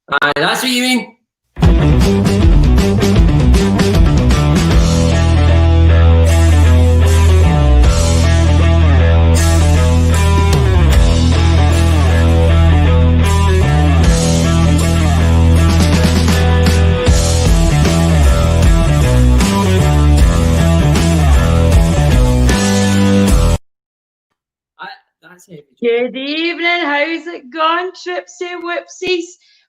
Aye, that's what you mean. That's it. Good evening, how's it going, Tripsy Whipsies?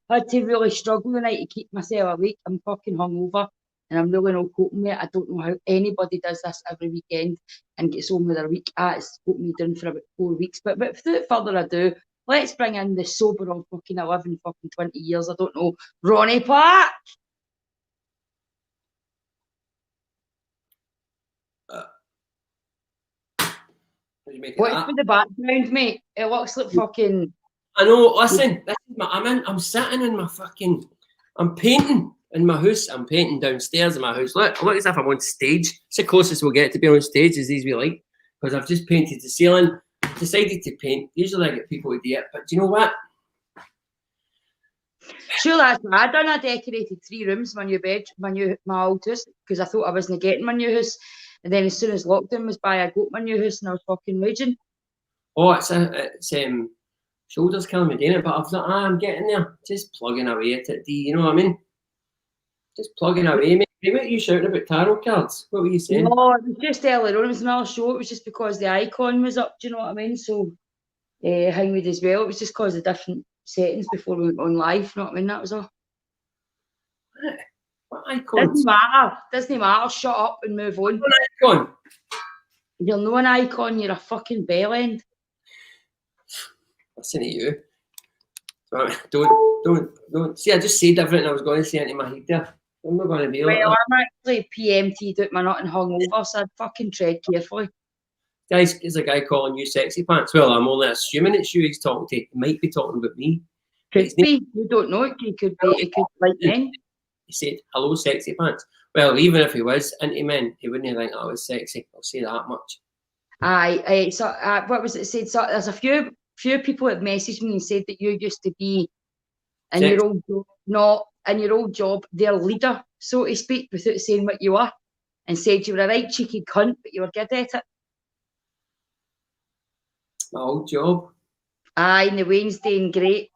Had to really struggle tonight to keep myself awake. I'm fucking hungover and I'm really not coping with it. I don't know how anybody does this every weekend and gets on with their week. It's got me down for about 4 weeks. But without further ado, let's bring in the sober of fucking 11 fucking 20 years. I don't know, Ronnie Park. What's with the background, mate? It looks like fucking. I know. Listen, I'm sitting in my fucking. I'm painting in my house. I'm painting downstairs in my house. Look as if I'm on stage. It's the closest we'll get to be on stage as these we like, because I've just painted the ceiling. Decided to paint. Usually I get people to do it, but do you know what? Sure, that's what I done. I decorated 3 rooms, my new bed, my old house, because I thought I wasn't getting my new house. And then as soon as lockdown was by, I got my new house and I was fucking raging. Oh, it's shoulders killing me doing it, but I thought, I'm getting there. Just plugging away at it, you know what I mean? Just plugging away, mate. What are you shouting about tarot cards? What were you saying? No, it was just earlier on. It was another show. It was just because the icon was up, do you know what I mean? So, Hangwood as well. It was just because of different settings before we went on live, you know what I mean? That was all. What icon? Doesn't matter. Shut up and move on. What icon? You're not an icon. You're a fucking bell end. Listen to you. Don't. See, I just said everything I was going to say into my head there. I'm not going to be like that. I'm actually PMT'd out my nut and hungover, so I'd fucking tread carefully. Guys, there's a guy calling you sexy pants. Well, I'm only assuming it's you he's talking to. He might be talking about me. Could be. You don't know. He could like men. He said, hello, sexy pants. Well, even if he was into men, he wouldn't think I was sexy. I'll say that much. Aye. So, what was it said? So, there's a few people that messaged me and said that you used to be in your old job, not in your old job, their leader, so to speak, without saying what you were, and said you were a right cheeky cunt, but you were good at it. My old job? Aye, and the Wednesday and great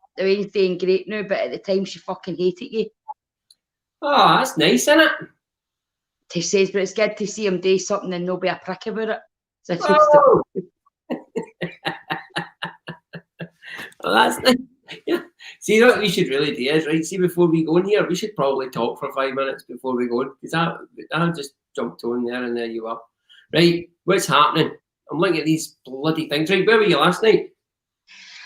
now, but at the time she fucking hated you. Oh, that's nice, isn't it? He says, but it's good to see him do something and not be a prick about it. So oh, that's nice. Yeah. See, what we should really do is, right, see, before we go in here, we should probably talk for 5 minutes before we go in, because I just jumped on there and there you are. Right, what's happening? I'm looking at these bloody things. Right, where were you last night?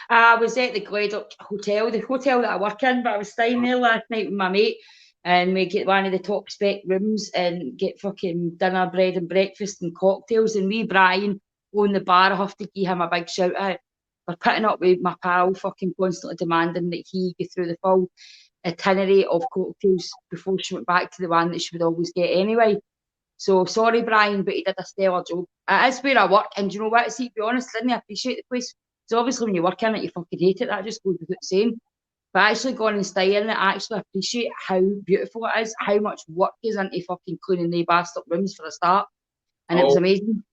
I was at the Gleddock Hotel, the hotel that I work in, but I was staying there last night with my mate, and we get one of the top spec rooms and get fucking dinner, bread and breakfast and cocktails, and Brian on the bar, I have to give him a big shout out. We're putting up with my pal fucking constantly demanding that he go through the full itinerary of cocktails before she went back to the one that she would always get anyway. So sorry, Brian, but he did a stellar job. It is where I work, and do you know what? See, to be honest, I didn't appreciate the place. So obviously when you work in it, you fucking hate it. That just goes without saying. But actually going and staying in it, I actually appreciate how beautiful it is, how much work goes into fucking cleaning the bastard rooms for a start. And it was amazing.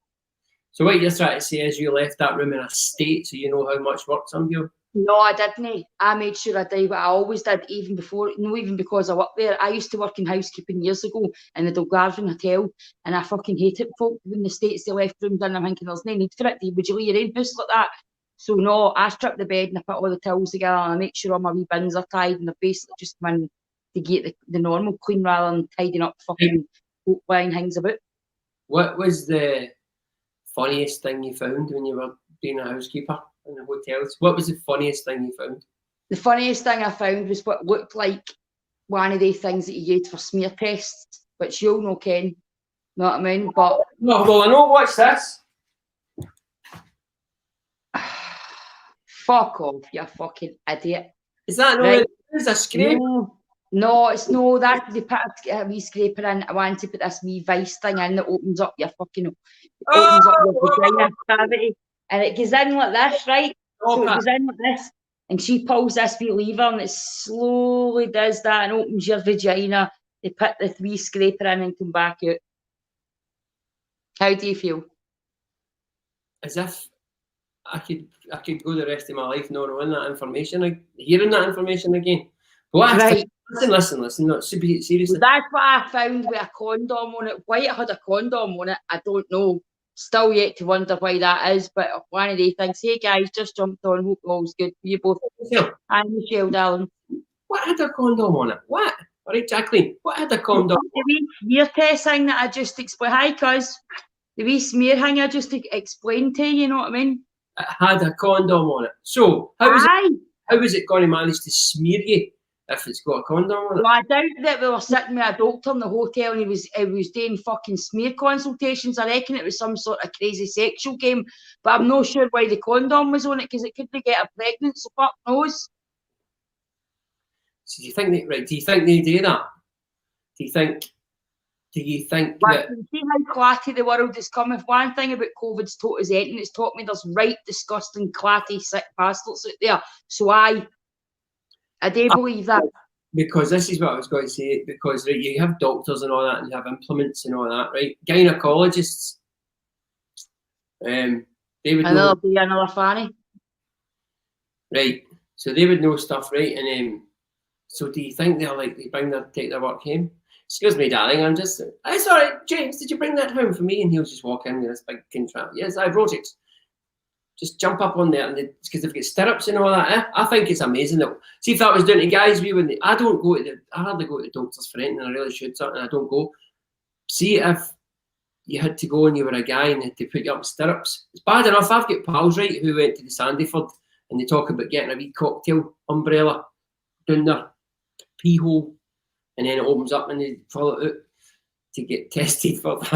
So what you're trying to say is you left that room in a state so you know how much work's on you? No, I didn't. I made sure I did what I always did, even because I worked there. I used to work in housekeeping years ago in the Dungarvan Hotel, and I fucking hated folk in the States. They left rooms in. I'm thinking there's no need for it. Would you leave your own house like that? So no, I stripped the bed and I put all the towels together and I make sure all my wee bins are tied, and they're basically just come in to get the normal clean rather than tidying up fucking line things about. What was the funniest thing you found when you were being a housekeeper in the hotels? What was the funniest thing you found? The funniest thing I found was what looked like one of the things that you use for smear tests, which you'll know, Ken. Know what I mean? But no, well, I know. What's this? Fuck off, you fucking idiot. Is that no? Right? Is a scrape? No, it's no. That's they put a wee scraper in. I want to put this wee vice thing in that opens up your fucking opens up your vagina cavity, and it goes in like this, right? So it goes in like this, And she pulls this wee lever and it slowly does that and opens your vagina. They put the wee scraper in and come back out. How do you feel? As if I could go the rest of my life not knowing that information, hearing that information again. What? Right. Listen. Not seriously. That's what I found with a condom on it. Why it had a condom on it, I don't know. Still yet to wonder why that is, but one of the things. Hey guys, just jumped on. Hope all's good for you both. Hi Michelle, darling. What had a condom on it? What? All right, Jacqueline. What had a condom? The wee smear test thing that I just explained. Hi, cuz. The wee smear thing I just explained to you. You know what I mean? It had a condom on it. So how is it going to manage to smear you if it's got a condom on it? Well, I doubt that we were sitting with a doctor in the hotel and he was doing fucking smear consultations. I reckon it was some sort of crazy sexual game, but I'm not sure why the condom was on it because it could be get her pregnant. So fuck knows. So do you think they do that? Do you think that? See how clatty the world has come. If one thing about COVID's taught us anything, it's taught me there's right disgusting, clatty, sick bastards out there. So I do believe that. Because this is what I was going to say. Because right, you have doctors and all that, and you have implements and all that, right? Gynecologists. They would know. Another fanny. Right. So they would know stuff, right? And so do you think they take their work home? Excuse me, darling, I'm just... sorry, James, did you bring that home for me? And he'll just walk in with this big contract. Yes, I brought it. Just jump up on there, and because they've got stirrups and all that. I think it's amazing. That, see, if that was done to guys, we wouldn't... I hardly go to the doctors for anything, I really should, and I don't go. See, if you had to go and you were a guy and they had to put you up in stirrups, it's bad enough. I've got pals, right, who went to the Sandyford, and they talk about getting a wee cocktail umbrella down their pee hole, and then it opens up and they pull it out to get tested for that.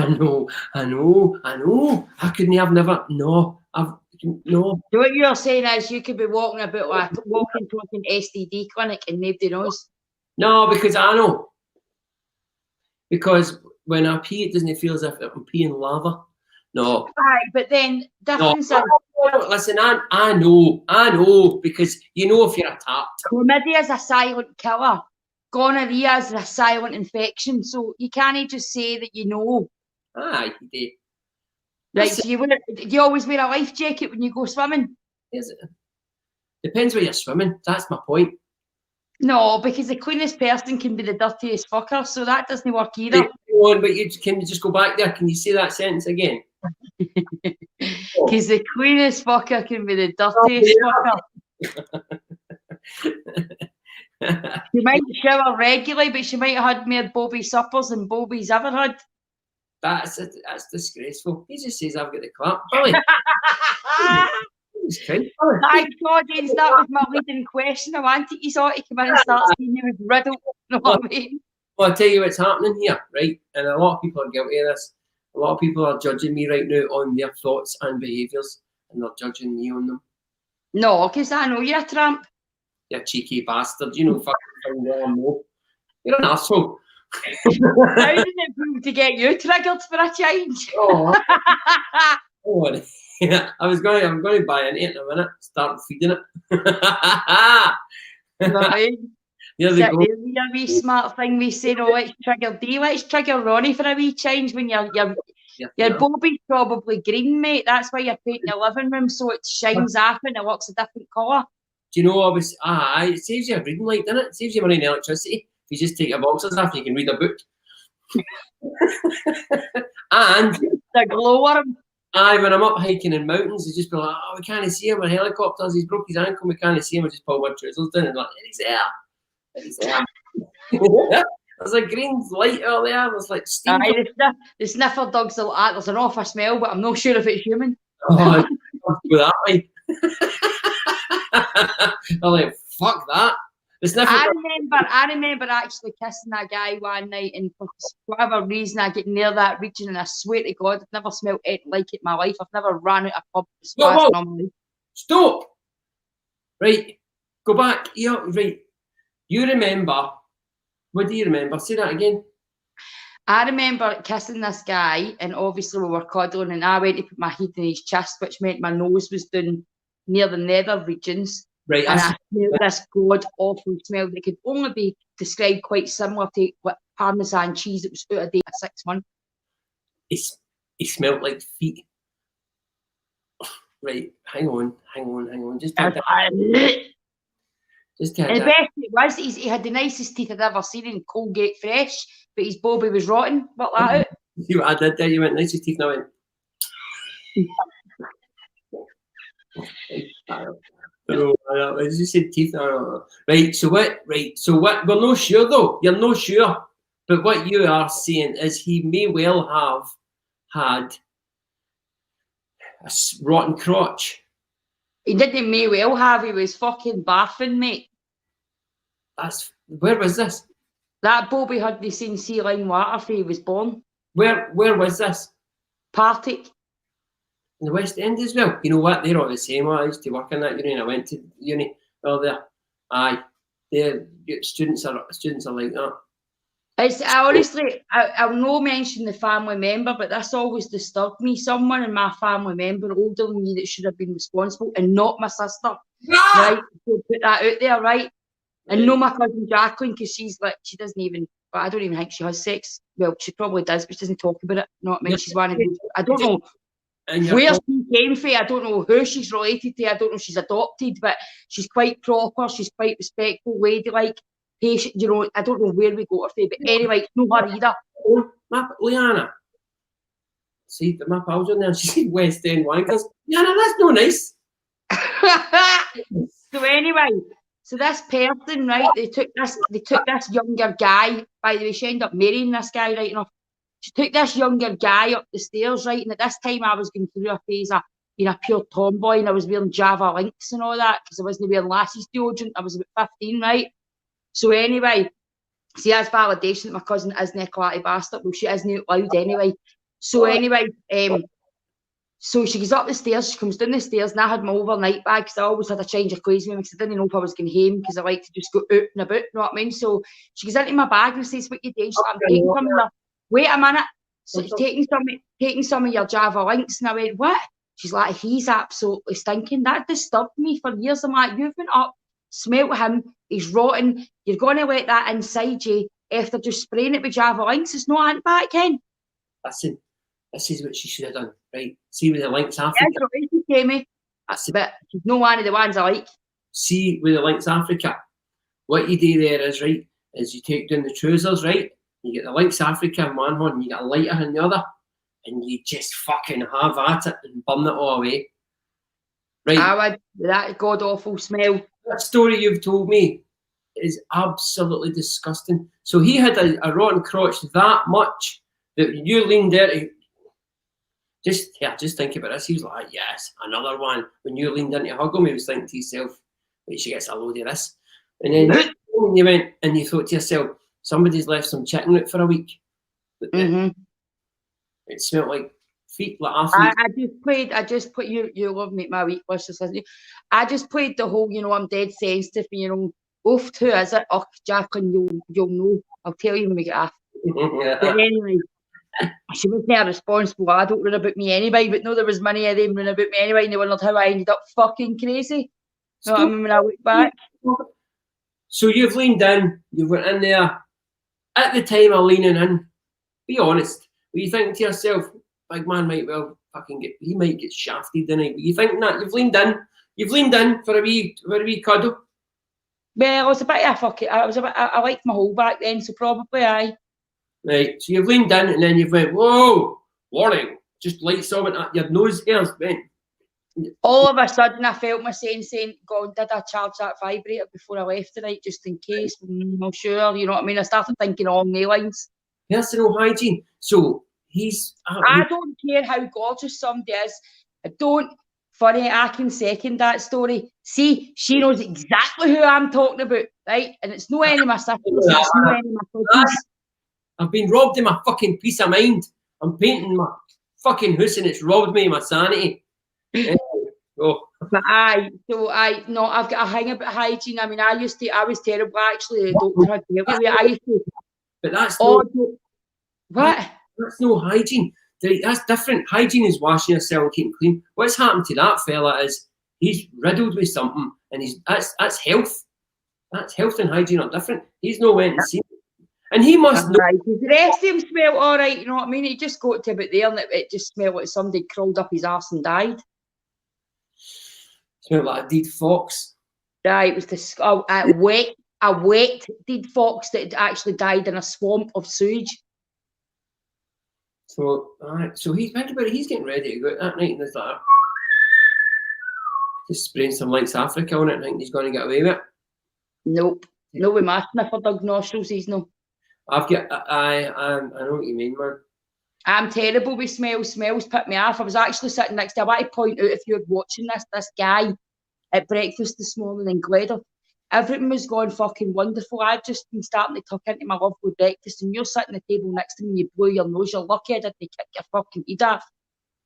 I know. How couldn't they have never? No. So what you're saying is you could be walking about like walking to an STD clinic and nobody knows. No, because I know. Because when I pee, it doesn't feel as if I'm peeing lava. No. Right, but then difference. No, listen, I know, because you know if you're attacked. Chlamydia is a silent killer. Gonorrhea is a silent infection, so you can't just say that you know. Aye, you do. Right, so do you always wear a life jacket when you go swimming? Is it? Depends where you're swimming. That's my point. No, because the cleanest person can be the dirtiest fucker, so that doesn't work either. But can you just go back there? Can you say that sentence again? Because the cleanest fucker can be the dirtiest fucker. She might shower regularly, but she might have had more Bobby suppers than Bobby's ever had. That's disgraceful. He just says I've got the clap. Billy. Thanks, audience. That was my leading question. I wanted you to come in and start seeing you with riddle. You know what I mean? Well, I'll tell you what's happening here, right? And a lot of people are guilty of this. A lot of people are judging me right now on their thoughts and behaviours, and they're judging me on them. No, because I know you're a tramp. You cheeky bastard. You know fucking well I know. You're an arsehole. How did it feel to get you triggered for a change? Yeah, I'm going to buy into it in a minute. Start feeding it. Right. There we go. A wee smart thing we say, no, let's trigger D, let's trigger Ronnie for a wee change when your Bobby's probably green, mate. That's why you're painting your living room so it shines off and it looks a different colour. Do you know, it saves you a reading light, doesn't it? It saves you money in electricity. If you just take your boxers off, you can read a book. And the glowworm. When I'm up hiking in mountains, they just be like, oh, we can't see him on helicopters, he's broke his ankle, we can't see him, I just pull my trousers down and like, he's there. There's a green light out there, there's like steam. The sniffer dogs are like that, there's an awful smell, but I'm not sure if it's human. Oh, go that way. I'm like, fuck that. I remember actually kissing that guy one night, and for whatever reason I get near that region, and I swear to God, I've never smelled anything like it in my life. I've never ran out of pub. Stop. Right, go back. Yeah, right. You remember? What do you remember? Say that again. I remember kissing this guy, and obviously we were cuddling, and I went to put my head in his chest, which meant my nose was down near the nether regions. Right. And I smelled this god-awful smell that could only be described quite similar to what Parmesan cheese that was out of date at 6 months. He smelled like feet. Right, hang on. Just take that. Just take and the that. best it was, he had the nicest teeth I'd ever seen in Colgate Fresh, but his bobby was rotten. What that out? See what I did there? You went nicest teeth, now I went. As you said, teeth. Right. So what? Right. So what? We're not sure though. You're not sure. But what you are saying is he may well have had a rotten crotch. He didn't may well have. He was fucking barfing, mate. Where was this? That Bobby had the same sea line water for he was born. Where was this? Partick. In the West End as well. You know what? They're all the same. I used to work in that uni and I went to uni. Well, aye. Students are like that. I'll not mention the family member, but this always disturbed me. Someone in my family member older than me that should have been responsible, and not my sister. Right? So put that out there, right? And no, my cousin Jacqueline, because she doesn't even, but I don't even think she has sex. Well, she probably does, but she doesn't talk about it. You know what I mean? She's one of those. I don't know where she came from. I don't know who she's related to. I don't know if she's adopted, but she's quite proper. She's quite respectful, ladylike, patient. You know, I don't know where we got her from, but anyway, no her either. Liana. See, my pal's on there. She's West End wankers. Liana, that's no nice. So anyway. So this person, right, they took this younger guy, by the way, she ended up marrying this guy, right enough. She took this younger guy up the stairs, right, and at this time I was going through a phase of being a pure tomboy and I was wearing Java links and all that because I wasn't wearing Lassie's deodorant. I was about 15, right? So anyway, see, that's validation that my cousin isn't a clarty bastard. Well, she isn't out loud anyway. So anyway, so she goes up the stairs, she comes down the stairs, and I had my overnight bag because I always had a change of clothes with me because I didn't know if I was going home because I like to just go out and about, you know what I mean? So she goes into my bag and says, "What you doing?" She's like, "I'm taking some of your..." Wait a minute. So she's taking some of your Java links, and I went, "What?" She's like, "He's absolutely stinking." That disturbed me for years. I'm like, "You've been up, smelt him, he's rotten, you're going to let that inside you after just spraying it with Java links. It's not antibiotic, Ken." Listen. This is what she should have done, right? See with the Lynx Africa. But she's no one of the ones I like. See with the Lynx Africa, what you do there is, right, is you take down the trousers, right? You get the Lynx Africa in one hand, and you get a lighter in the other, and you just fucking have at it and burn it all away. Right? That god awful smell. That story you've told me is absolutely disgusting. So he had a rotten crotch that much that you leaned there. Just think about this. He was like, "Yes, another one." When you leaned in to hug him, he was thinking to yourself, "Wait, she gets a load of this." And then you went and you thought to yourself, "Somebody's left some chicken out for a week." It smelled like feet, like athlete. I just put you love me my week list. Just listen. I just played the whole, I'm dead sensitive. Oof, who is it? Oh, Jacqueline, you'll know. I'll tell you when we get off. But anyway. She wasn't a responsible adult run about me anyway, but no, there was many of them run about me anyway, and they wondered how I ended up fucking crazy. You know what I mean when I look back? So you've leaned in, you went in there. At the time of leaning in, be honest, were you thinking to yourself, big man might well fucking he might get shafted tonight? Were you thinking that? You've leaned in for a wee cuddle? Well, I was a bit of a fuck it. I liked my hole back then, so probably aye. Right, so you've leaned in and then you've went, "Whoa, warning!" Just light something at your nose hairs went. All of a sudden, I felt my saying, "God, did I charge that vibrator before I left tonight, just in case?" I'm sure, you know what I mean. I started thinking along the lines. Personal hygiene. So I don't care how gorgeous somebody is. I don't. Funny, I can second that story. See, she knows exactly who I'm talking about, right? And it's no any of my sisters. It's no any of my cousins. I've been robbed of my fucking peace of mind. I'm painting my fucking house and it's robbed me of my sanity. But I've got a hang about hygiene. I mean, I was terrible actually. The doctor had to help me. I used to. But that's what? That's no hygiene. That's different. Hygiene is washing yourself and keeping clean. What's happened to that fella is he's riddled with something, and that's health. That's health and hygiene are different. He's no went and seen it. And he must know. The rest of him smell all right, you know what I mean? He just got to about there and it just smelled like somebody crawled up his arse and died. Smelled like a dead fox. Right, it was a wet dead fox that had actually died in a swamp of sewage. So, so he's think about it, he's getting ready to go out that night and there's like just spraying some Lights Africa on it and think he's going to get away with it. Nope. No, with my sniffer dog nostrils, he's no. I've got, I know what you mean, man. I'm terrible with smells. Smells put me off. I was actually sitting next to, I want to point out if you're watching this guy at breakfast this morning in Gledder. Everything was going fucking wonderful. I've just been starting to tuck into my lovely breakfast and you're sitting at the table next to me and you blow your nose. You're lucky I didn't kick your fucking head off.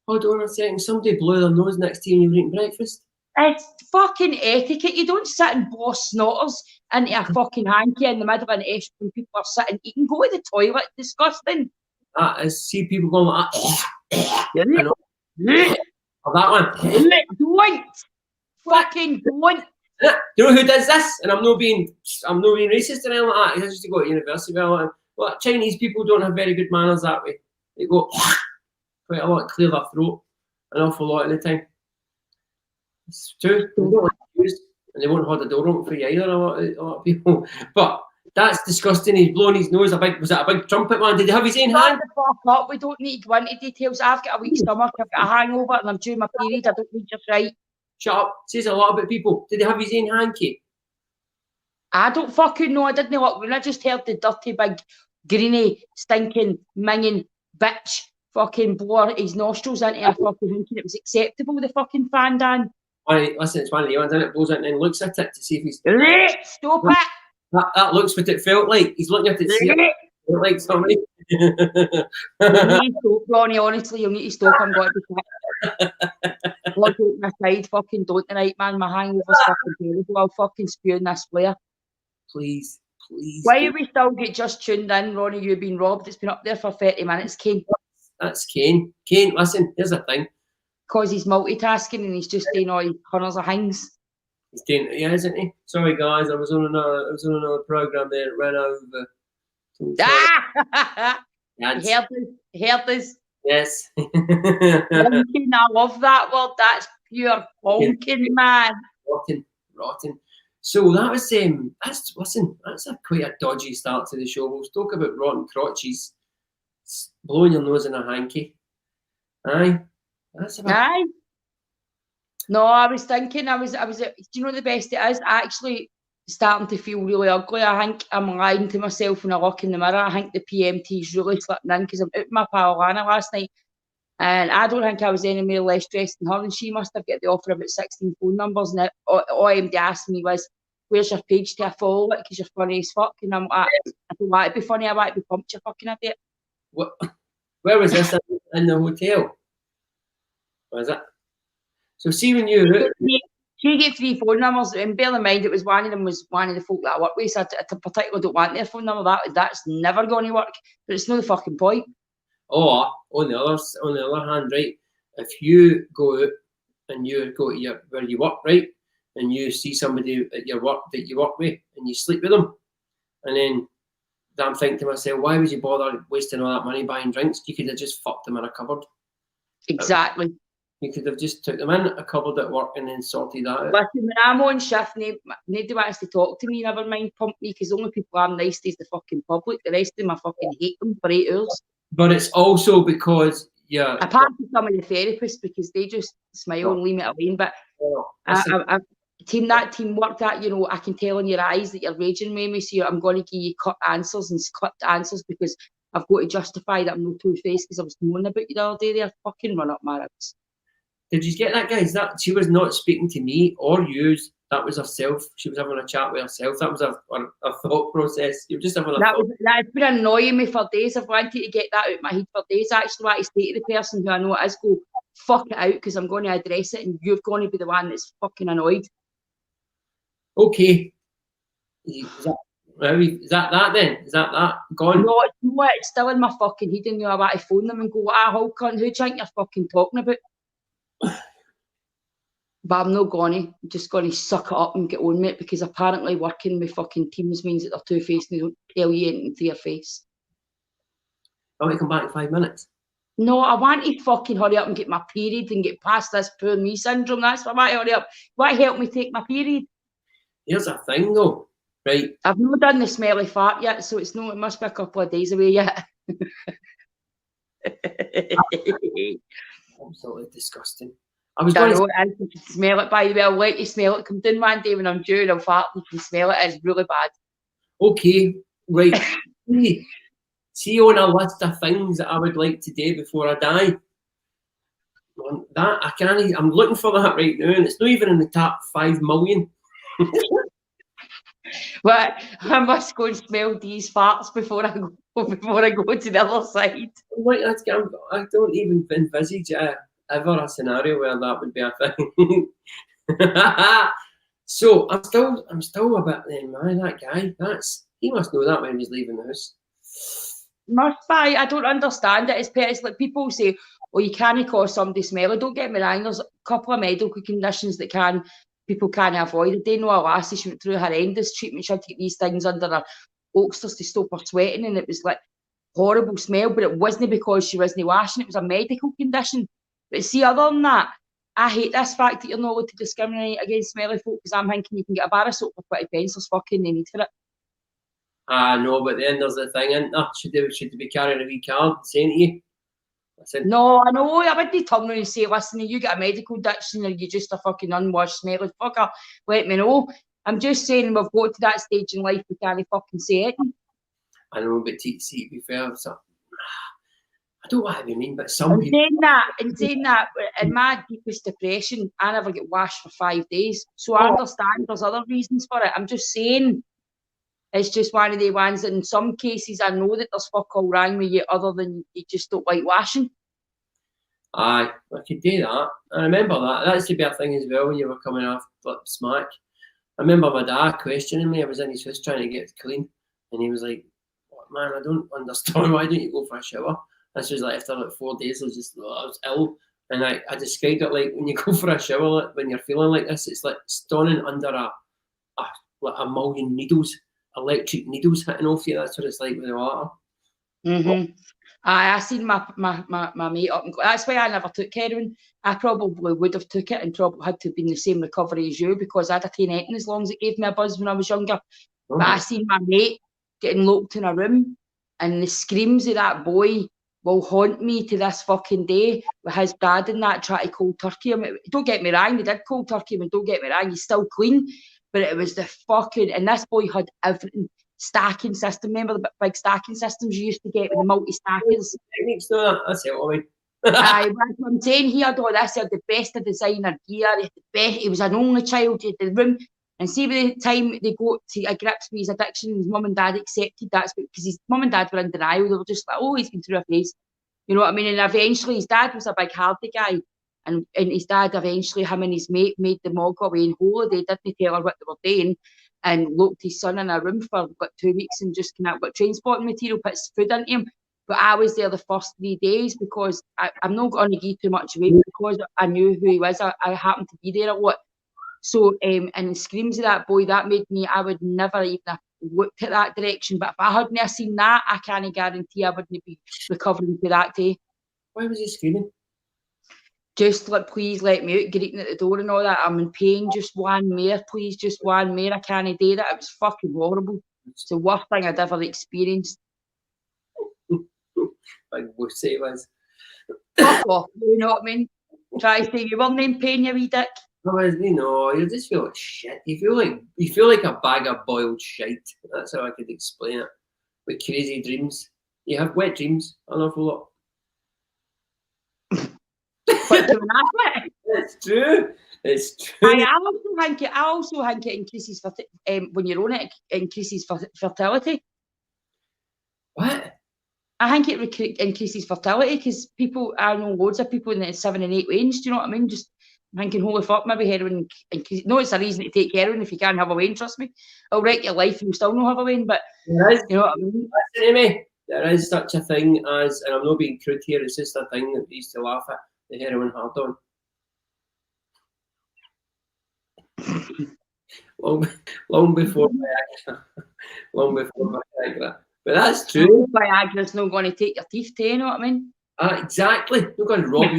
Hold on a second. Somebody blew their nose next to you and you were eating breakfast? It's fucking etiquette. You don't sit and blow snotters into a fucking hanky in the middle of an eshop when people are sitting eating. Go to the toilet. Disgusting. I see people going like that. Or that one. Don't. Fucking don't. Do you know who does this? And I'm not being racist or anything like that. I used to go to university. Well, Chinese people don't have very good manners that way. They go quite a lot, clear their throat an awful lot of the time. It's true. They don't like use, and they won't hold the door open for you either. A lot of people. But that's disgusting. He's blowing his nose. Was that a big trumpet, man? Did he have his own hand? Shut the fuck up. We don't need to go into details. I've got a weak stomach. I've got a hangover, and I'm due my period. I don't need your right. Shut up. Says a lot about people. Did he have his own hanky? I don't fucking know. I didn't look. When I just heard the dirty, big, greeny, stinking, minging bitch fucking blow his nostrils into a fucking hanky, it was acceptable, the fucking fan Dan. Listen, it's one of the ones, and it blows it and then looks at it to see if he's... Stop it! That looks what it felt like. He's looking at it to see it felt like somebody. You need to stop, Ronnie, honestly. You need to stop. I'm going to be quick. Blood out my side. Fucking don't tonight, man. My hangover's fucking terrible. I'll fucking spew in this flare. Please. Why are we still get just tuned in, Ronnie? You've been robbed. It's been up there for 30 minutes, Kane. That's Kane. Kane, listen, here's the thing. Because he's multitasking and he's just doing all his hundreds of things. He's doing, yeah, isn't he? Sorry, guys, I was on another program there. It ran over. Heard this. Yes. Bonking, I love that word. That's pure bonking, man. Rotten. So that was that's quite a dodgy start to the show. We'll talk about rotten crotches, blowing your nose in a hanky. Aye. Aye. No, I was thinking, do you know the best it is? Actually starting to feel really ugly. I think I'm lying to myself when I look in the mirror. I think the PMT's really slipping in because I'm out with my pal Lana last night and I don't think I was any more less dressed than her, and she must have got the offer about 16 phone numbers, and all MD asked me was, where's your page to follow it because you're funny as fuck, and I'm like, I don't want to be funny, I want to be pumped, you fucking idiot. What? Where was this in the hotel? Was it? So see when you... She gave 3 phone numbers, and bear in mind it was one of them was one of the folk that I work with, so I particularly don't want their phone number. That's never going to work, but it's no the fucking point. Oh, on the other hand, right, if you go out and you go to where you work, right, and you see somebody at your work that you work with and you sleep with them, and then I'm thinking to myself, why would you bother wasting all that money buying drinks? You could have just fucked them in a cupboard. Exactly. You could have just took them in a cupboard at work and then sorted that out. Listen, when I'm on shift, nobody wants to talk to me, never mind pump me, because the only people I'm nice to is the fucking public. The rest of them, I fucking hate them for 8 hours. But it's also because, yeah. Apart from some of the therapists, because they just smile and leave me alone. But that team worked at, I can tell in your eyes that you're raging with me, so I'm going to give you cut answers and clipped answers because I've got to justify that I'm no two-faced because I was moaning about you the other day. They're fucking run up my ribs. Did you get that, guys? That she was not speaking to me or you. That was herself. She was having a chat with herself. That was her thought process. You were just having a thought. That's been annoying me for days. I've wanted to get that out of my head for days. I actually want to say to the person who I know it is, go, fuck it out, because I'm going to address it and you're going to be the one that's fucking annoyed. Okay. Is that then? Is that gone? No, it's still in my fucking head, and I want to phone them and go, whole cunt, who do you think you're fucking talking about? But I'm not gonna. I'm just gonna suck it up and get on with it because apparently working with fucking teams means that they're two-faced and they don't tell you into your face. I want to come back in 5 minutes. No, I want to fucking hurry up and get my period and get past this poor me syndrome. That's why I want to hurry up. Why help me take my period? Here's a thing though, right? I've not done the smelly fart yet, so it's no. It must be a couple of days away yet. Absolutely disgusting. I was I going know to it is. You can smell it, by the way. I'll let you smell it. Come down one day when I'm due and I'm fart. You can smell it. It's really bad. okay, right. See on a list of things that I would like to do before I die. That I can't. I'm looking for that right now, and it's not even in the top 5 million. But I must go and smell these farts before I go to the other side. Like I don't even envisage ever a scenario where that would be a thing. So I'm still a bit then, man. That guy, he must know that when he was leaving the house. Must be. I don't understand it. It's like people say, "Oh, you can't cause somebody smelly." Don't get me wrong. There's a couple of medical conditions that people can't avoid. I didn't know a lassie, she went through horrendous treatment. She had to get these things under her oxters to stop her sweating, and it was like horrible smell. But it wasn't because she wasn't washing. It was a medical condition. But see, other than that, I hate this fact that you're not allowed to discriminate against smelly folk because I'm thinking you can get a bar of soap for 20 pence. There's fucking no need for it. No, but then there's the thing, isn't there? Should they be carrying a wee card saying to you? Listen, No, I know. I wouldn't turn around and say, listen, you get a medical condition or you're just a fucking unwashed smelly fucker. Let me know. I'm just saying we've got to that stage in life we can't fucking say it. I know, but see, to be fair, so, I don't know what you mean, but some people. In saying that, in my deepest depression, I never get washed for 5 days. So I understand there's other reasons for it. I'm just saying it's just one of the ones that in some cases I know that there's fuck all wrong with you other than you just don't like washing. Aye, I could do that. I remember that. That used to be a thing as well when you were coming off smack. I remember my dad questioning me. I was in his house trying to get it clean, and he was like, "Man, I don't understand. Why don't you go for a shower?" This was like after like 4 days. I was ill, and I described it like when you go for a shower, like, when you're feeling like this, it's like standing under a million needles, electric needles hitting off you. That's what it's like with the water. Mm-hmm. I seen my mate up and go. That's why I never took heroin. I probably would have took it and probably had to have been the same recovery as you because I'd have taken anything as long as it gave me a buzz when I was younger. Oh. But I seen my mate getting locked in a room and the screams of that boy will haunt me to this fucking day with his dad and that try to cold turkey him. Don't get me wrong, they did cold turkey him and don't get me wrong, he's still clean. But it was the fucking, and this boy had everything. Stacking system. Remember the big stacking systems you used to get with the multi-stackers? Techniques, no, that's it. I mean, Aye, what I'm saying, he had all this. He had the best of designer gear. He had the best. He was an only child. He had the room. And see, by the time they got to grips with his addiction, his mum and dad accepted that's because his mum and dad were in denial. They were just like, "Oh, he's been through a phase." You know what I mean? And eventually, his dad was a big hardy guy. And his dad eventually, him and his mate made the mug away in holiday, didn't tell her what they were doing, and locked his son in a room for about 2 weeks and just kind of got transporting material, put food into him. But I was there the first 3 days because I'm not going to give too much away because I knew who he was. I happened to be there a lot. So, and the screams of that boy, that made me, I would never even have looked at that direction. But if I hadn't seen that, I can't guarantee I wouldn't be recovering to that day. Why was he screaming? Just like, please let me out, greeting at the door and all that. I'm in pain, just one more, please, just one more. I can't do that. It was fucking horrible. It's the worst thing I'd ever experienced. Like wussy it was. Fuck off, you know what I mean? Try to say you weren't in pain, you wee dick. No, you just feel like shit. You feel like a bag of boiled shite. That's how I could explain it. With crazy dreams. You have wet dreams, an awful lot. It's true. It's true. I also think it increases when you're on it. It increases fertility. What? I think it increases fertility because I know loads of people in the 7 and 8 range. Do you know what I mean? Just thinking, holy fuck, maybe heroin increases. No, it's a reason to take heroin if you can't have a wean. Trust me, it'll wreck your life and you still not have a wean. But you know what I mean? Listen to me. There is such a thing as, and I'm not being crude here. It's just a thing that we used to laugh at. The heroin hard on. long before Viagra. Long before Viagra. But that's true. Viagra's not going to take your teeth, you know what I mean? Exactly. Not going to rob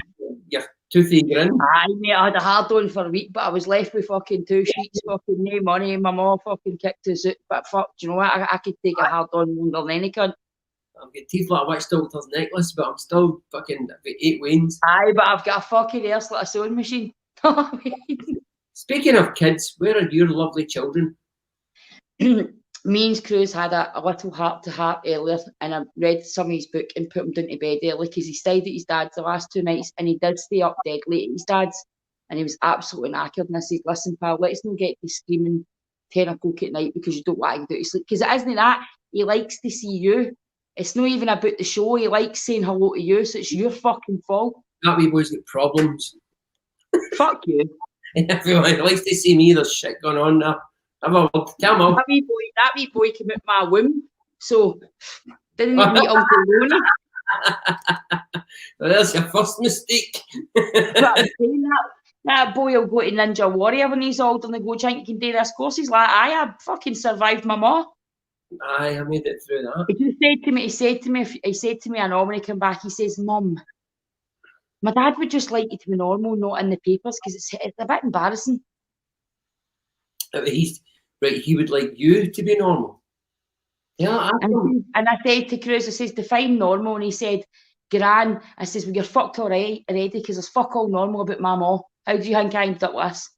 your toothy grin. Aye, mate, I had a hard on for a week, but I was left with fucking 2 sheets, fucking no money. My mum fucking kicked us out. But fuck, do you know what? I could take a hard on longer than any cunt. I've got teeth like a witch doctor's necklace, but I'm still fucking 8 veins. Aye, but I've got a fucking arse like a sewing machine. Speaking of kids, where are your lovely children? Me and Cruz had a little heart-to-heart earlier, and I read some of his book and put him down to bed early because he stayed at his dad's the last 2 nights, and he did stay up dead late at his dad's, and he was absolutely knackered. And I said, "Listen, pal, let's not get to screaming 10 o'clock at night because you don't want to go to sleep. Because it isn't that. He likes to see you. It's not even about the show. He likes saying hello to you, so it's your fucking fault." That wee boy's got problems. Fuck you. Everyone likes to see me. There's shit going on there. Tell him off. That wee boy came out my womb, so didn't meet Uncle Ronnie. Well, there's your first mistake. But I'm saying that boy will go to Ninja Warrior when he's old and they go, "Giant, you can do this course." He's like, "I fucking survived my mom." Aye, I made it through that. He said to me, I know when he came back, he says, "Mum, my dad would just like you to be normal, not in the papers, because it's a bit embarrassing." He would like you to be normal. Yeah, and I said to Cruz, I says, "Define normal," and he said, "Gran." I says, "Well, you're fucked already because there's fuck all normal about my mom. How do you think I ended up with this?"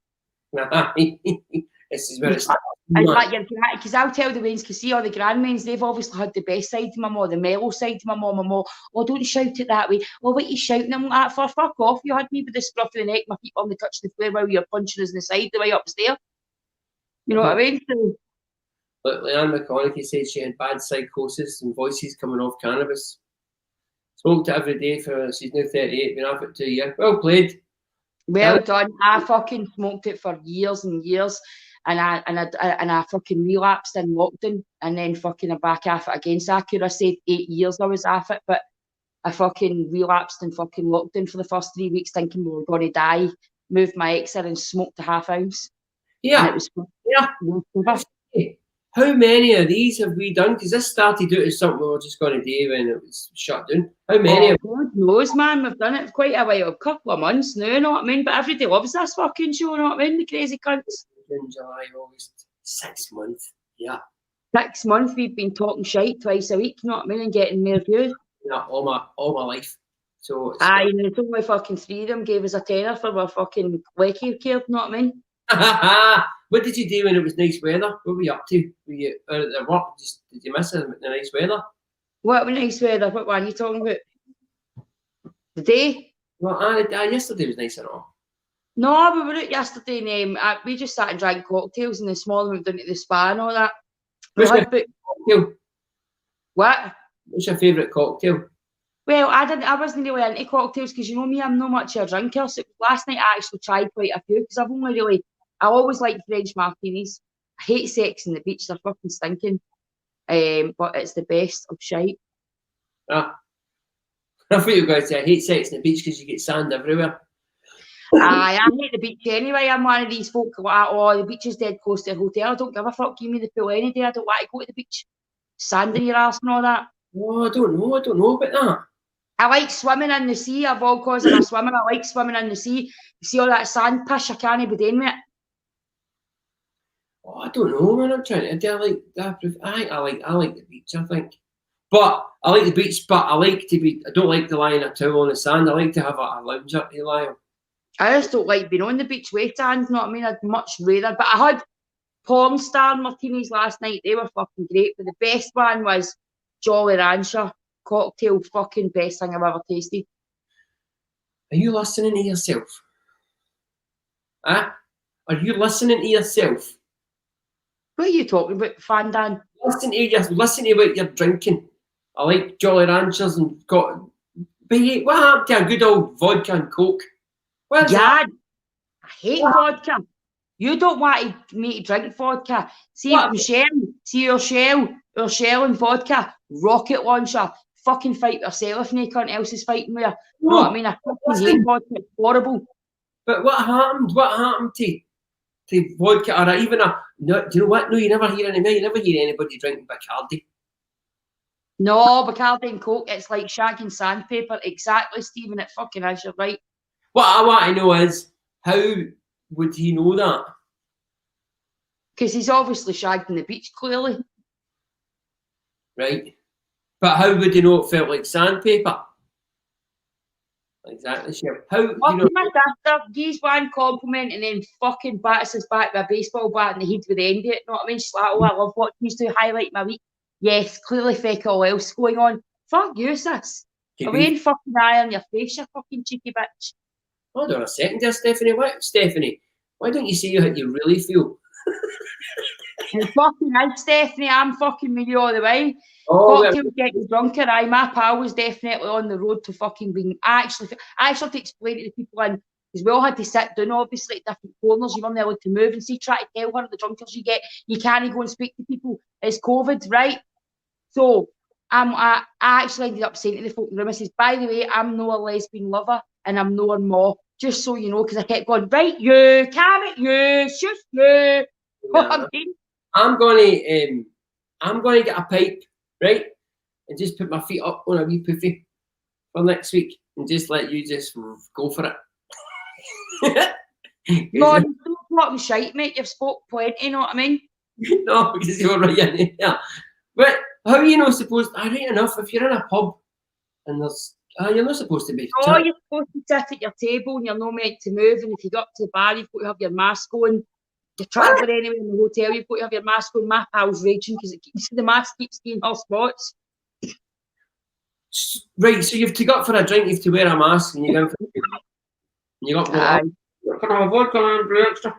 This is where it's because I'll tell the Waynes, because see all the grandmains, they've obviously had the best side of my mom, the mellow side of my mom. "Oh, don't shout it that way." "Well, what are you shouting?" I'm like, "For fuck off. You had me with the scruff of the neck, my feet on the touch of the floor while you're punching us in the side the way upstairs." You know what I mean? So, look, Leanne McConaughey said she had bad psychosis and voices coming off cannabis. Smoked it every day she's now 38, been off it 2 years. Well played. Well done. I fucking smoked it for years and years, and I fucking relapsed in lockdown, and then fucking I'm back off it again. So I could have said 8 years I was off it, but I fucking relapsed and fucking lockdown for the first 3 weeks, thinking we were going to die. Moved my ex in and smoked a half ounce. Yeah. And it was How many of these have we done? Because this started out as something we were just going to do when it was shut down. How many? God knows, man. We've done it for quite a while, a couple of months now, you know what I mean? But everybody loves this fucking show, you know what I mean? The crazy cunts. June, July, August, 6 months. Yeah. 6 months we've been talking shite twice a week, you know what I mean? And getting more views. Yeah, all my life. So Aye, and it's only fucking 3 of them gave us a tenner for our fucking lecky care, you know what I mean? What did you do when it was nice weather? What were you up to? Were you out at work? Did you miss the nice weather? What nice weather? What one are you talking about? The day? Well, yesterday was nice and all. No, we were out yesterday and we just sat and drank cocktails, and this morning we went down to the spa and all that. What's your cocktail? What? What's your favourite cocktail? Well, I wasn't really into cocktails because you know me, I'm not much of a drinker. So last night I actually tried quite a few because I always like French martinis. I hate sex on the beach, they're fucking stinking. But it's the best of shite. I thought you were going to say I hate sex on the beach because you get sand everywhere. I hate the beach anyway. I'm one of these folk like, "Oh, the beach is dead close to the hotel. I don't give a fuck. Give me the pool any day. I don't want to go to the beach. Sand in your arse and all that." Oh, I don't know about that. I like swimming in the sea. I've all cause I'm a swimmer. I like swimming in the sea. You see all that sand piss, I can't be doing with it. Oh, I don't know, man. I'm trying to. I like the beach, I think. But I like the beach, but I don't like to lie in a towel on the sand. I like to have a lounger to lie on. I just don't like being on the beach with sand, you know what I mean? I'd much rather. But I had porn star martinis last night. They were fucking great. But the best one was Jolly Rancher cocktail. Fucking best thing I've ever tasted. Are you listening to yourself? Huh? Are you listening to yourself? What are you talking about, Fandan? Listen to what you're drinking. I like Jolly Ranchers and got. But what happened to a good old vodka and coke? Where's that? I hate vodka. You don't want me to drink vodka. See, Michelle, your shell and vodka, rocket launcher. Fucking fight yourself if no cunt else is fighting with you. You know what I mean? I fucking hate vodka. It's horrible. But what happened? What happened to to vodka or even no, do you know what? No, you never hear anybody drinking Bacardi. No, Bacardi and Coke, it's like shagging sandpaper. Exactly, Stephen, it fucking is, you're right. What I want to know is, how would he know that? Because he's obviously shagged on the beach, clearly. Right. But how would he know it felt like sandpaper? Exactly, sure. How do you know? My sister gives one compliment and then fucking bats us back with a baseball bat in the head with the end of it. You know what I mean? She's like, oh, I love watching these two highlight my week. Yes, clearly feck all else going on. Fuck you, sis. Away and fucking eye on your face, you fucking cheeky bitch. Hold on a second there, Stephanie. What, Stephanie? Why don't you say how you really feel? And fucking right, Stephanie, I'm fucking with you all the way. Oh, Cocktails get you drunker. My pal was definitely on the road to fucking being. I actually had to explain it to people in, because we all had to sit down, obviously, at different corners. You weren't allowed to move, and see, try to tell her the drunkers you get, you can't go and speak to people. It's COVID, right? So I actually ended up saying to the folk in the room, I says, by the way, I'm no a lesbian lover, and I'm no a more. Just so you know, because I kept going, right, you, calm it, you, shush, you. What I mean? I'm going to get a pipe, right, and just put my feet up on a wee puffy for next week, and just let you just go for it. No, you're still talking shite, mate. You've spoke plenty, you know what I mean? No, because you're right in there. But how are you not supposed? I right enough. If you're in a pub and there's, you're not supposed to be. Oh, you're supposed to sit at your table and you're not meant to move. And if you go up to the bar, you've got to have your mask on. You're travelling anywhere in the hotel, you've got to have your mask on. My pal's raging because the mask keeps getting her spots. Right, so you've to go up for a drink, you have to wear a mask, and you go for you got can I have vodka and brew extra?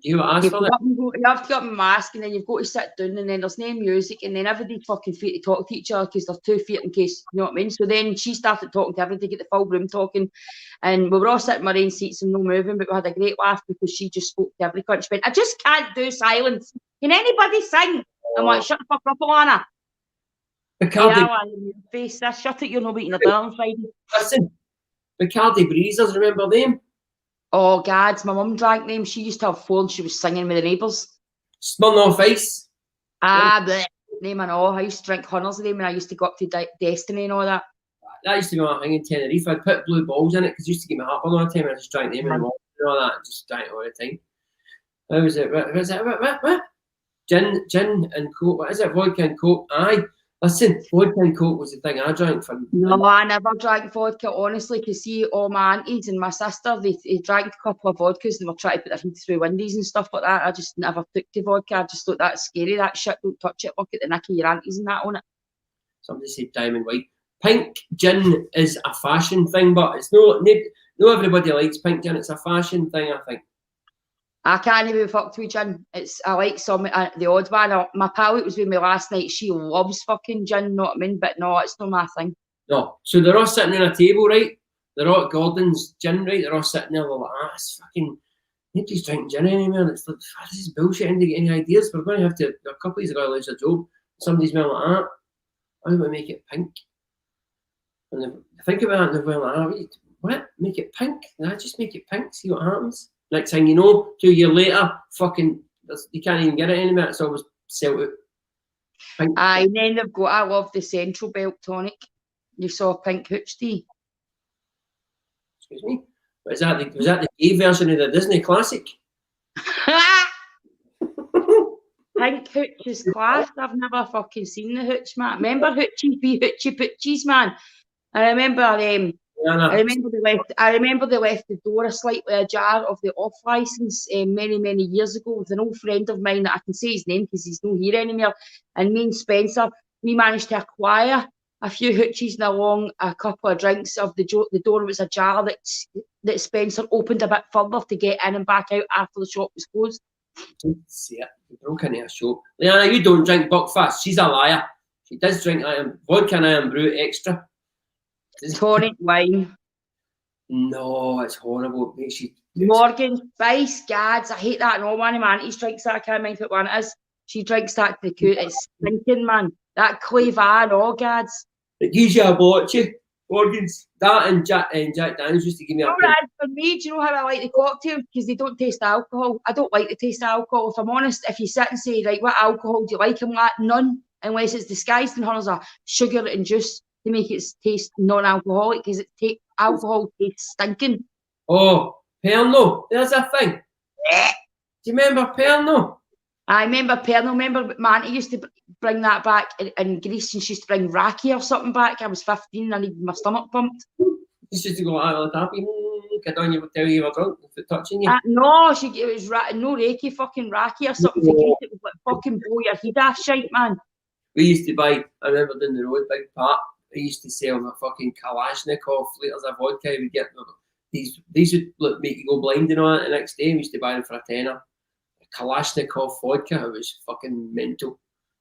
Do you ask for that? You have to get a mask, and then you've got to sit down, and then there's no music, and then everybody's fucking free to talk to each other because they're 2 feet in case, you know what I mean? So then she started talking to everybody, get the full room talking, and we were all sitting in our own seats and no moving, but we had a great laugh because she just spoke to every cunt. She went, I just can't do silence. Can anybody sing? I'm like, shut the fuck up, Alana. Bacardi. Face this, shut it, you're not eating a dinner on Friday. Listen, Bacardi Breezers, remember them? Oh, God, my mum drank them. She used to have 4 and she was singing with the neighbours. Smirnoff Ice. Bleh. Name and all. I used to drink hundreds of them when I used to go up to Destiny and all that. That used to be my thing in Tenerife. I'd put blue balls in it because it used to give me heartburn all the time, and I just drank them and all that, and just drank it all the time. How was it? What was it? What? Gin and Coke. What is it? Vodka and Coke. Aye. Listen, vodka and Coke was the thing I drank for. No, I never drank vodka, honestly, because see, all my aunties and my sister, they drank a couple of vodkas and were trying to put their feet through windows and stuff like that. I just never took to vodka. I just thought that's scary, that shit, don't touch it, look at the neck of your aunties and that on it. Somebody said diamond white. Pink gin is a fashion thing, but it's no everybody likes pink gin. It's a fashion thing, I think. I can't even fuck with gin. I like some the odd one. My pal that was with me last night, she loves fucking gin, you know what I mean? But no, it's not my thing. No. So they're all sitting on a table, right? They're all at Gordon's gin, right? They're all sitting there, they're like, it's fucking, nobody's drinking gin anymore. And it's like, this is bullshit. And to get any ideas, we're going to have to, a couple of these are going to lose their job. Somebody's been like that. How do we make it pink? And they think about it and they're like, what? Make it pink? Nah, just make it pink, see what happens. Next thing you know, 2 years later, fucking, you can't even get it anymore. It's always sell out. Aye, and then they've got, I love the Central Belt tonic. You saw Pink Hooch tea. Excuse me? Was that the gay version of the Disney classic? Pink Hooch is class. I've never fucking seen the Hooch, man. Remember Hoochies be Hoochie Poochies, man? I remember I remember they left the door slightly ajar of the off license many years ago with an old friend of mine that I can say his name because he's not here anymore. And me and Spencer, we managed to acquire a few hoochies and along a couple of drinks of the door was ajar that Spencer opened a bit further to get in and back out after the shop was closed. See it. You broke into a shop. Leanna, you don't drink Buckfast. She's a liar. She does drink vodka and Iron Brew extra. Tonic wine. No, it's horrible. Morgan Spice, Gads. I hate that. No, one of my aunties drinks that. I can't mind what one it is. She drinks that to the coot. It's stinking, man. That Clay Van, all Gads. It gives you a blotchy. organs. That and Jack Daniels used to give me a for me, do you know how I like the cocktails? Because they don't taste alcohol. I don't like the taste of alcohol. If I'm honest, if you sit and say, right, what alcohol do you like? I'm like, none, unless it's disguised in colours of sugar and juice to make it taste non-alcoholic, because alcohol tastes stinking. Oh, Pernod. There's a thing. Do you remember Pernod? I remember Pernod. Remember my auntie used to bring that back in Greece, and she used to bring raki or something back. I was 15 and I needed my stomach pumped. She used to go like that, happy. I don't even tell you were drunk for touching you. No, it was no reiki, fucking raki or something. For Greece, it was like fucking blow your head off shite, man. We used to buy, I remember down the road, Big Pat, they used to sell the fucking Kalashnikov litres of vodka. We get these would make you go blind and all that the next day. We used to buy them for a tenner. Kalashnikov vodka, it was fucking mental.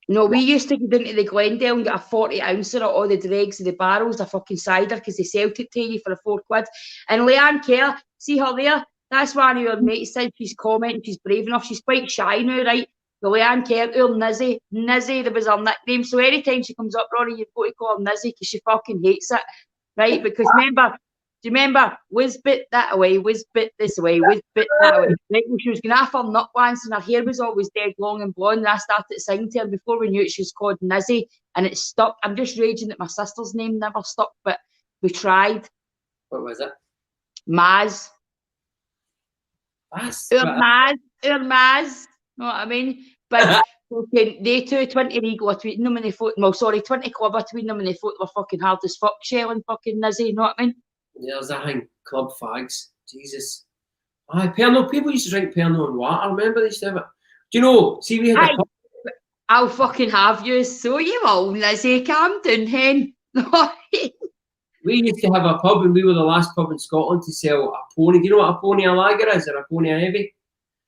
No, we used to get into the Glendale and get a 40 ounce of all the dregs of the barrels of fucking cider, because they sell it to you for £4. And Leanne Kerr, see her there? That's one of your mates said she's commenting, she's brave enough. She's quite shy now, right? The Leanne Kerr, or Nizzy, that was her nickname. So anytime she comes up, Ronnie, you've got to call her Nizzy, because she fucking hates it, right? Because do you remember, whiz-bit that away, whiz-bit this way, whiz-bit that away? Right? When she was going off her nut once and her hair was always dead long and blonde, and I started singing to her. Before we knew it, she was called Nizzy, and it stuck. I'm just raging that my sister's name never stuck, but we tried. What was it? Maz. Maz. Maz. Know what I mean? But fucking, they two, 20 Regal between them and they thought, 20 Club between them, and they thought they were fucking hard as fuck, shelling fucking Nizzy, you know what I mean? There's that thing, club fags. Jesus. Aye, Pernod, people used to drink Pernod and water. I remember they used to have it. Do you know, see, we had a pub. I'll fucking have you, so you will, Lizzie, calm down, hen. We used to have a pub, and we were the last pub in Scotland to sell a pony. Do you know what a pony a lager is, or a pony a heavy?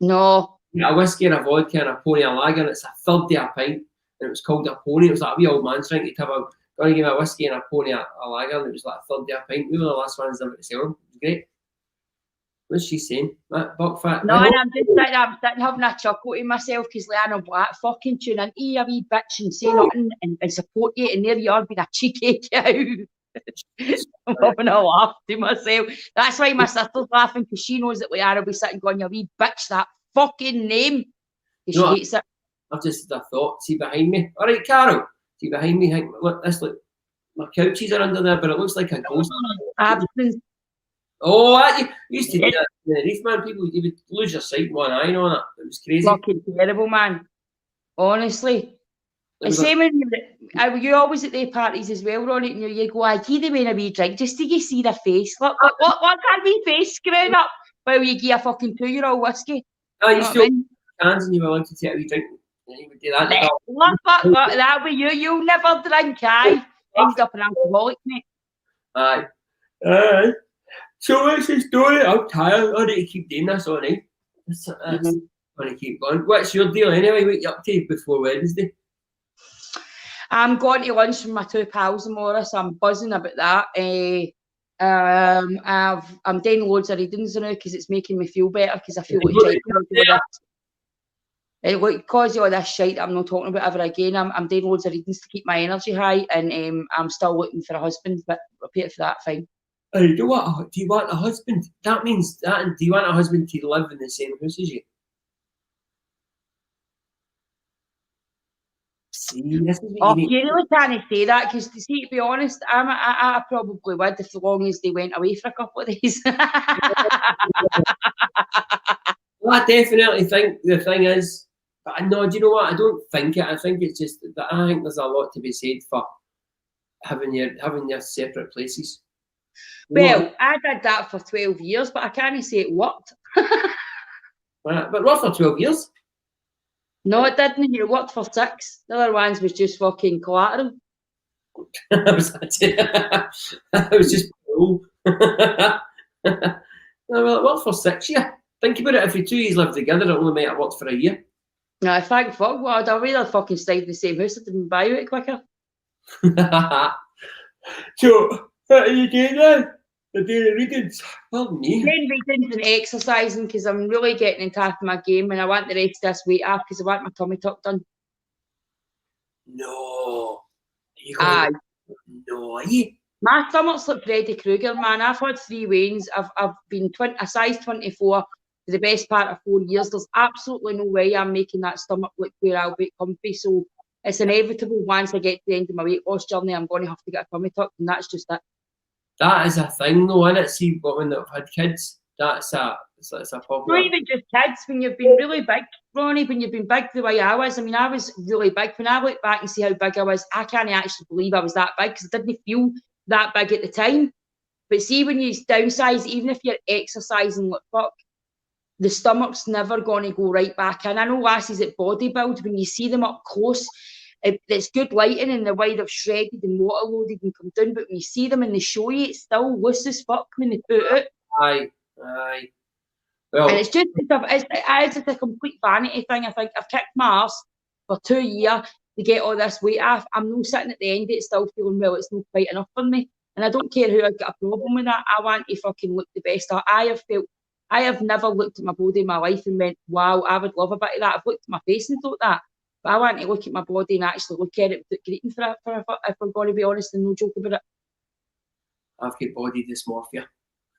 No. A whiskey and a vodka and a pony a lager, and it's a third day a pint, and it was called a pony. It was like a wee old man's drink. You'd have going to give me a whiskey and a pony a lager, and it was like a third day a pint. We were the last ones ever to sell them. It was great. What's she saying? Buck fat. No, and I'm sitting having a chuckle to myself, because Leanne Black fucking tune into you, a wee bitch, and say nothing and support you, and there you are being a cheeky cow. I'm having a laugh to myself. That's why my sister's laughing, because she knows that Leanne will be sitting going, you wee bitch, that fucking name. She hates it. I've just had a thought. See behind me. All right, Carol. See behind me. Look, my couches are under there, but it looks like a ghost. Absence. Oh, you used to do that in the reef, man. People, you would lose your sight in one eye on it. It was crazy. Fucking terrible, man. Honestly. And same when you always at their parties as well, Ronnie, and you go, I give them in a wee drink just to see their face. Look that wee face screwing up while you give a fucking 2-year-old whiskey. Oh, you still cans and you were allowed to take a wee drink. And you would do that. Look, that way you'll never drink, aye. End up an alcoholic, mate. Aye. So what's the story? I'm tired. I need to keep doing this all night. I want to keep going. What's your deal anyway? What you up to before Wednesday? I'm going to lunch with my 2 pals tomorrow, so I'm buzzing about that. I'm doing loads of readings now, because it's making me feel better, because I feel like because of all this shite I'm not talking about ever again. I'm doing loads of readings to keep my energy high, and I'm still looking for a husband, but we'll pay for that, fine. Do you want a husband? That means that. Do you want a husband to live in the same house as you? See, this is what you really can't say that, because to be honest, I probably would, if as long as they went away for a couple of days. Well, I definitely think the thing is, but no, do you know what? I don't think it. I think it's just that I think there's a lot to be said for having your separate places. Well, I did that for 12 years, but I can't say it worked. But what for 12 years? No, it didn't. It worked for 6. The other ones was just fucking collateral. I was just cool. Well, it worked for 6 years. Think about it. If you 2 years lived together, it only might have worked for a year. No, thank fuck. Well, I'd rather fucking stay in the same house. I didn't buy it quicker. So, what are you doing now? You're doing readings. Pardon me. Doing readings and exercising, because I'm really getting into my game, and I want the rest of this weight off, because I want my tummy tuck done. No. Aye. No, are you? My stomach's like Freddy Krueger, man. I've had 3 weigh-ins. I've been a size 24 for the best part of 4 years. There's absolutely no way I'm making that stomach look where I'll be comfy. So it's inevitable once I get to the end of my weight loss journey, I'm going to have to get a tummy tuck, and that's just it. That is a thing, though, isn't it? See, but when they've had kids, it's a problem. Not even just kids. When you've been really big, Ronnie, when you've been big the way I was. I mean, I was really big. When I look back and see how big I was, I can't actually believe I was that big because I didn't feel that big at the time. But see, when you downsize, even if you're exercising like fuck, the stomach's never going to go right back in. I know lassies at bodybuild, when you see them up close, it's good lighting and the way they've shredded and water loaded and come down. But when you see them and they show you, it's still loose as fuck when they put it. Aye. Well, and it's just a complete vanity thing. I think I've kicked my arse for 2 years to get all this weight off. I'm not sitting at the end of it still feeling, well, it's not quite enough for me. And I don't care who I've got a problem with that. I want to fucking look the best. I have never looked at my body in my life and went, wow, I would love a bit of that. I've looked at my face and thought that. But I want to look at my body and actually look at it without greeting for it, if we're going to be honest and no joke about it. I've got body dysmorphia.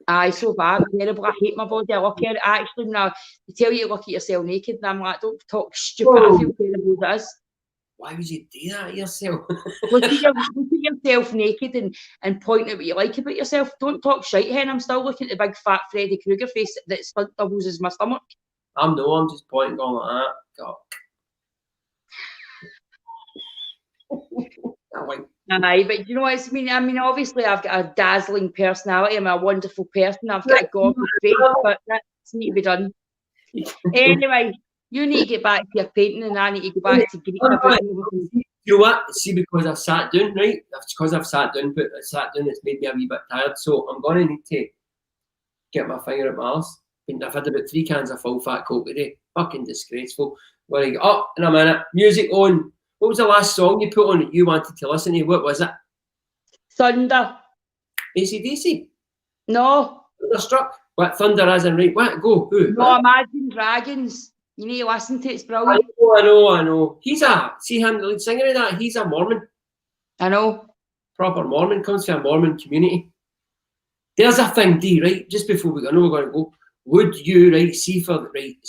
Aye, so bad, terrible. I hate my body. I look at it. Actually, now they tell you to look at yourself naked, and I'm like, don't talk stupid. I feel terrible as it is. Why would you do that to yourself? look at yourself naked and point out what you like about yourself. Don't talk shite, hen. I'm still looking at the big fat Freddy Krueger face that stunt doubles as my stomach. I'm just pointing going like that. God. Aye, but you know what I mean, obviously I've got a dazzling personality. I'm a wonderful person. I've got a gorgeous face, but that needs to be done. Anyway, you need to get back to your painting, and I need to go back to Greek. You know what? See, because I've sat down, right? That's because I've sat down, but it's made me a wee bit tired. So I'm going to need to get my finger at my arse. I've had about 3 cans of full fat Coke today. Fucking disgraceful. When I get up in a minute, music on. What was the last song you put on that you wanted to listen to? What was it? Thunder. AC/DC? No. Thunderstruck? What? Thunder as in right? What? Go. Who? No, what? Imagine Dragons. You need to listen to it. It's brilliant. I know. See him, the lead singer of that? He's a Mormon. I know. Proper Mormon. Comes from a Mormon community. There's a thing, D, right? Just before I know we're going to go. Would you, right, see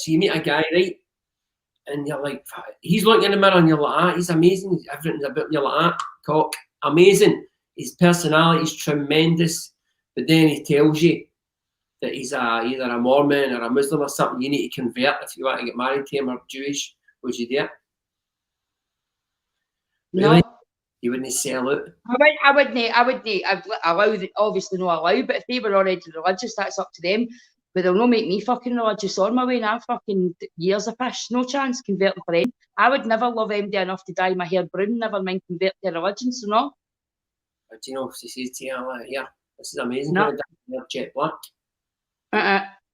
you meet a guy, right? And you're like, he's looking in the mirror and you're like, he's amazing. Everything's about you're like, cock, amazing. His personality's tremendous. But then he tells you that he's either a Mormon or a Muslim or something. You need to convert if you want to get married to him, or Jewish. Would you do it? Really? No. You wouldn't sell out? I wouldn't allow, obviously not allow, but if they were already religious, that's up to them. But they'll not make me fucking religious on my way, and I'm fucking years of fish. No chance converting for them. I would never love MD enough to dye my hair brown, never mind convert to religion, so no. But do you know, if she says to you, yeah, this is amazing, no. Jet black.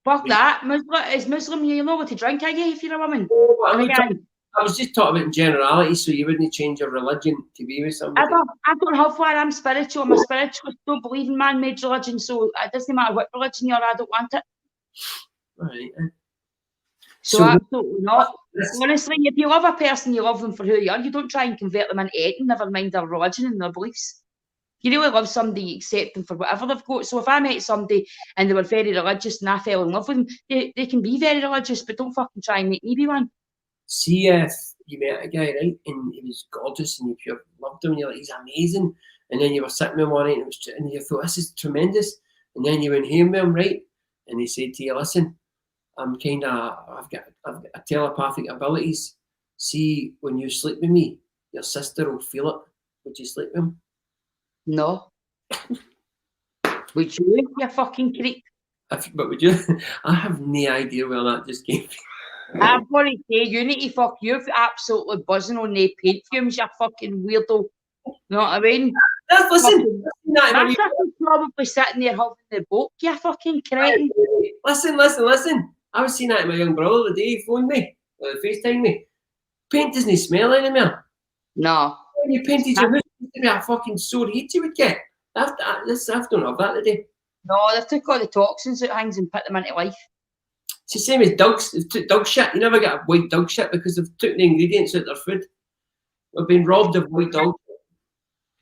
Fuck that. Muslim, you know what to drink, are you, if you're a woman? I was just talking about in generality, so you wouldn't change your religion to be with somebody. I don't have one. I'm spiritual. I'm a spiritualist. Don't believe in man-made religion, so it doesn't matter what religion you're. I don't want it. Right. So absolutely not. Honestly, if you love a person, you love them for who they are. You don't try and convert them into anything, never mind their religion and their beliefs. If you really love somebody, you accept them for whatever they've got. So if I met somebody and they were very religious and I fell in love with them, they can be very religious, but don't fucking try and make me be one. See if you met a guy, right, and he was gorgeous and you loved him and you're like, he's amazing. And then you were sitting with him one night and you thought, this is tremendous. And then you went home with him, right? And he said to you, listen, I've got telepathic abilities. See, when you sleep with me, your sister will feel it. Would you sleep with him? No. Would you? You fucking creep. But would you? I have no idea where that just came from. I'm going to say, you need to fuck you absolutely buzzing on the paint fumes, you fucking weirdo. You know what I mean? Listen. My sister's probably sitting there holding the book, you fucking cretin. Listen. I was seeing that in my young brother the day he phoned me, FaceTime me. Paint doesn't smell anymore. No. When you painted your house, it would be a fucking sore heat you would get. I don't have that today. No, they've took all the toxins out things and put them into life. It's the same as dogs. They've took dog shit. You never get a white dog shit because they've took the ingredients out of their food. We've been robbed of white dog shit.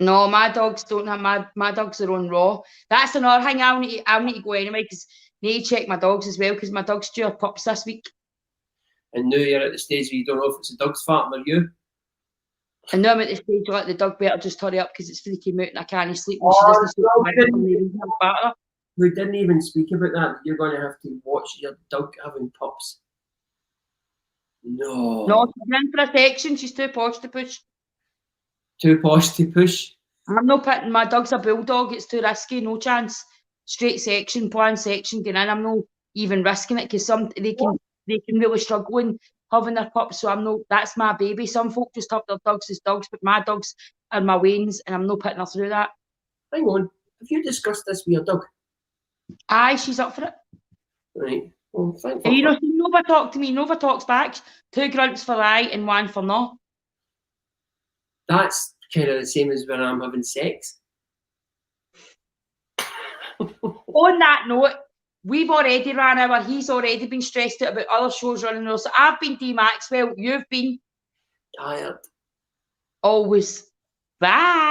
No, my dogs don't have my dogs are on raw. That's another thing. I'll need to go anyway because I need to check my dogs as well because my dog's due a pups this week. And now you're at the stage where you don't know if it's the dog's farting or you. And now I'm at the stage where the dog better just hurry up because it's freaking me out and I can't sleep and she doesn't sleep. We didn't even speak about that. You're going to have to watch your dog having pups. No. No, she's in for a section. She's too posh to push. Too posh to push. I'm not putting my dog's a bulldog. It's too risky. No chance. Straight section, planned section, going in. I'm not even risking it because they can really struggle in having their pups. So I'm not. That's my baby. Some folk just have their dogs as dogs, but my dogs are my wains, and I'm not putting her through that. Hang on. Have you discussed this with your dog? Aye, she's up for it. Right. Well, thank And you. Nova talked to me. Nova talks back. 2 grunts for aye and 1 for no. That's kind of the same as when I'm having sex. On that note, we've already ran hour. He's already been stressed out about other shows running. So I've been Maxwell. You've been Tired. always. Bye.